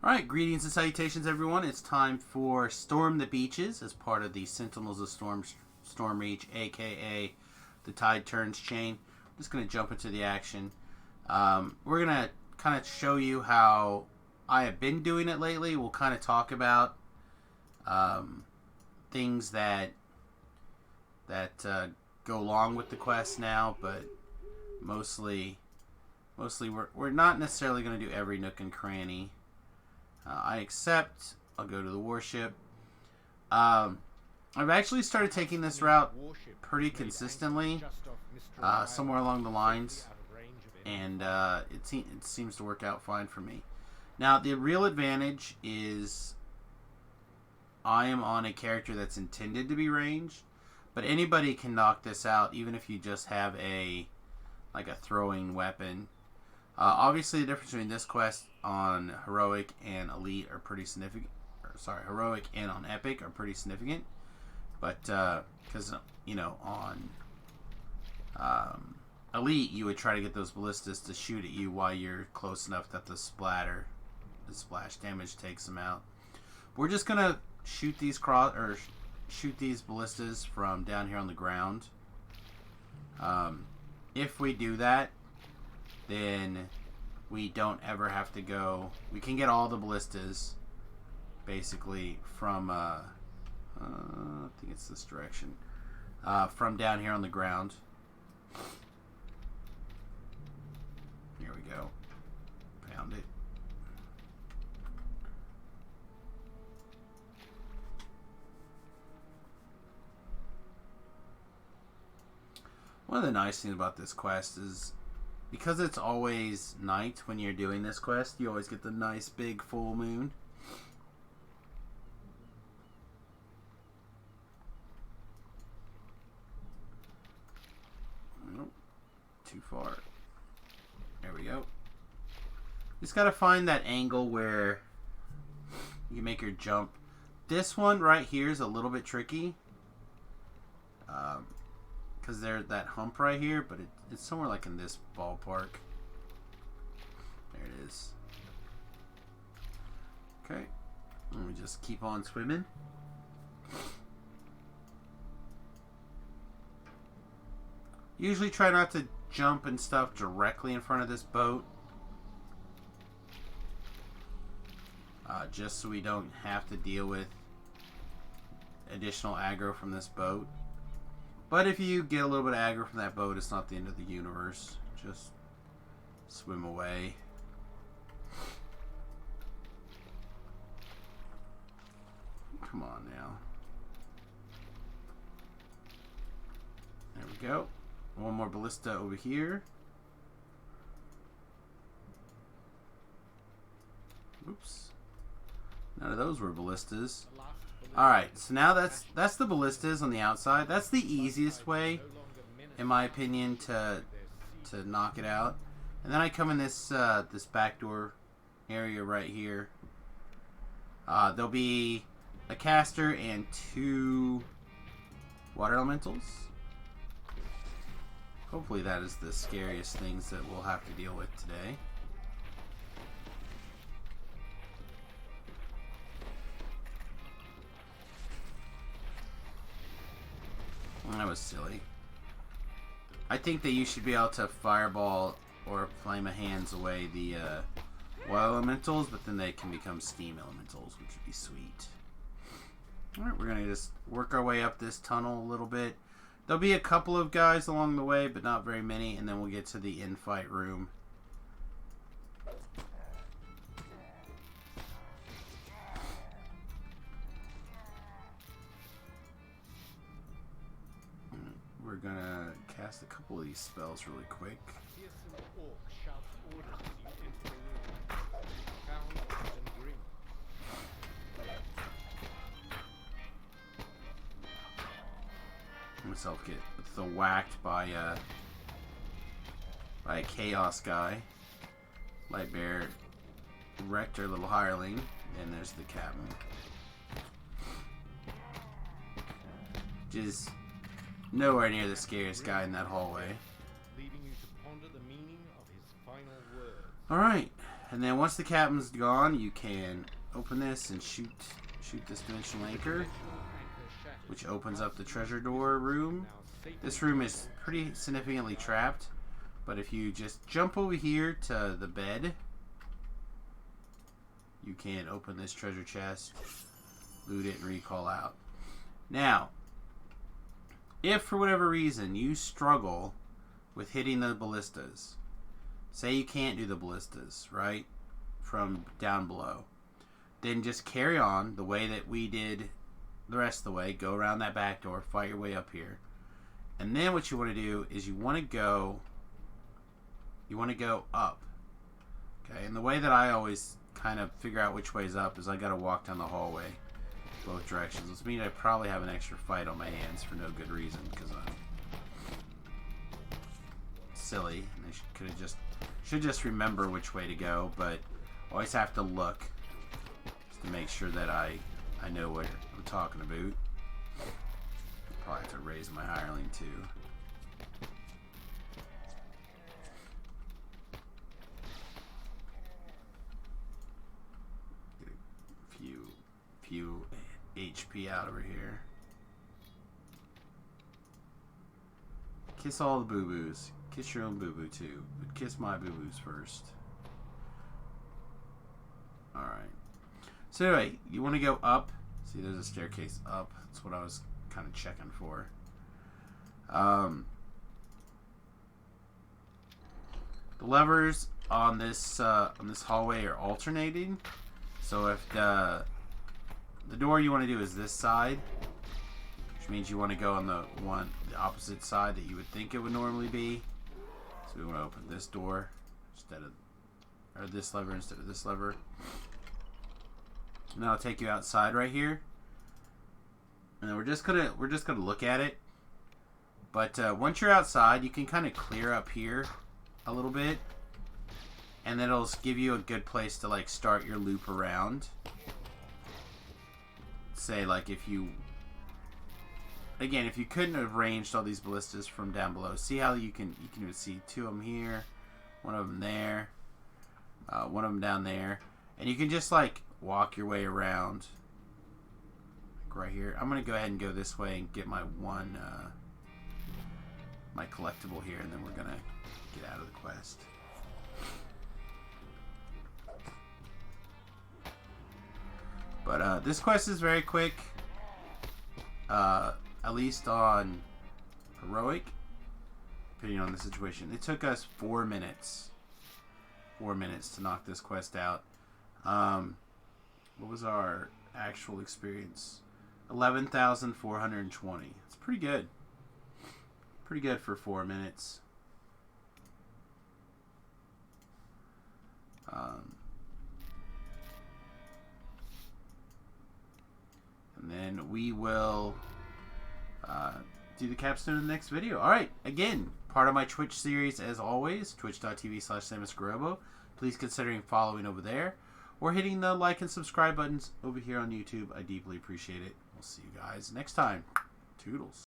Alright, greetings and salutations everyone. It's time for Storm the Beaches as part of the Sentinels of Storm Reach, aka the Tide Turns chain. I'm just going to jump into the action. We're going to kind of show you how I have been doing it lately. We'll kind of talk about things that go along with the quest now, but mostly we're not necessarily going to do every nook and cranny. I accept. I'll go to the warship. I've actually started taking this route pretty consistently, somewhere along the lines, and it seems to work out fine for me. Now, the real advantage is I am on a character that's intended to be ranged, but anybody can knock this out, even if you just have a throwing weapon. Obviously, the difference between this quest on Heroic and Elite are pretty significant. Heroic and on Epic are pretty significant. But, because, on Elite, you would try to get those ballistas to shoot at you while you're close enough that the splash damage takes them out. We're just going to shoot these ballistas from down here on the ground. If we do that, then we don't ever have to go. We can get all the ballistas basically from I think it's this direction, from down here on the ground. Here we go. Found it. One of the nice things about this quest is, because it's always night when you're doing this quest, you always get the nice big full moon. Nope. Too far. There we go. Just gotta find that angle where you can make your jump. This one right here is a little bit tricky. Because there's that hump right here, but it's somewhere like in this ballpark. There it is. Okay. Let me just keep on swimming. Usually try not to jump and stuff directly in front of this boat. Just so we don't have to deal with additional aggro from this boat. But if you get a little bit of aggro from that boat, it's not the end of the universe. Just swim away. Come on now. There we go. One more ballista over here. Oops. None of those were ballistas. Alright, so now that's the ballistas on the outside. That's the easiest way, in my opinion, to knock it out. And then I come in this this backdoor area right here. There'll be a caster and 2 water elementals. Hopefully that is the scariest things that we'll have to deal with today. That was silly. I think that you should be able to fireball or flame a hands away the water elementals, but then they can become steam elementals, which would be sweet. Alright, we're going to just work our way up this tunnel a little bit. There'll be a couple of guys along the way, but not very many, and then we'll get to the in-fight room. We're gonna cast a couple of these spells really quick. Myself get whacked by a chaos guy. Lightbearer wrecked our little hireling, and there's the captain. Just nowhere near the scariest guy in that hallway. Alright. And then once the captain's gone, you can open this and shoot this dimensional anchor, which opens up the treasure door room. This room is pretty significantly trapped, but if you just jump over here to the bed, you can open this treasure chest, loot it, and recall out. Now, if for whatever reason you struggle with hitting the ballistas, say you can't do the ballistas, right, from down below, then just carry on the way that we did the rest of the way. Go around that back door, fight your way up here. And then what you want to do is you want to go up. Okay, and the way that I always kind of figure out which way is up is I got to walk down the hallway both directions. This means I probably have an extra fight on my hands for no good reason because I'm silly. And I should just remember which way to go, but always have to look just to make sure that I know what I'm talking about. Probably have to raise my hireling too. Get a few HP out over here. Kiss all the boo-boos. Kiss your own boo-boo too. But kiss my boo-boos first. Alright. So anyway, you want to go up. See, there's a staircase up. That's what I was kind of checking for. The levers on this hallway are alternating. So if the door you want to do is this side, which means you want to go on the opposite side that you would think it would normally be. So we want to open this door instead of, or this lever instead of this lever. And that'll take you outside right here. And then we're just gonna look at it. But once you're outside, you can kind of clear up here a little bit, and then it'll give you a good place to like start your loop around. Say like if you couldn't have ranged all these ballistas from down below, see how you can see two of them here, one of them there, one of them down there, and you can just like walk your way around. Right here. I'm gonna go ahead and go this way and get my my collectible here, and then we're gonna get out of the quest. But this quest is very quick, at least on heroic, depending on the situation. It took us 4 minutes to knock this quest out. What was our actual experience? 11,420. It's pretty good. Pretty good for 4 minutes. And then we will do the capstone in the next video. Alright, again, part of my Twitch series as always, twitch.tv/SamusGarobo. Please consider following over there, or hitting the like and subscribe buttons over here on YouTube. I deeply appreciate it. We'll see you guys next time. Toodles.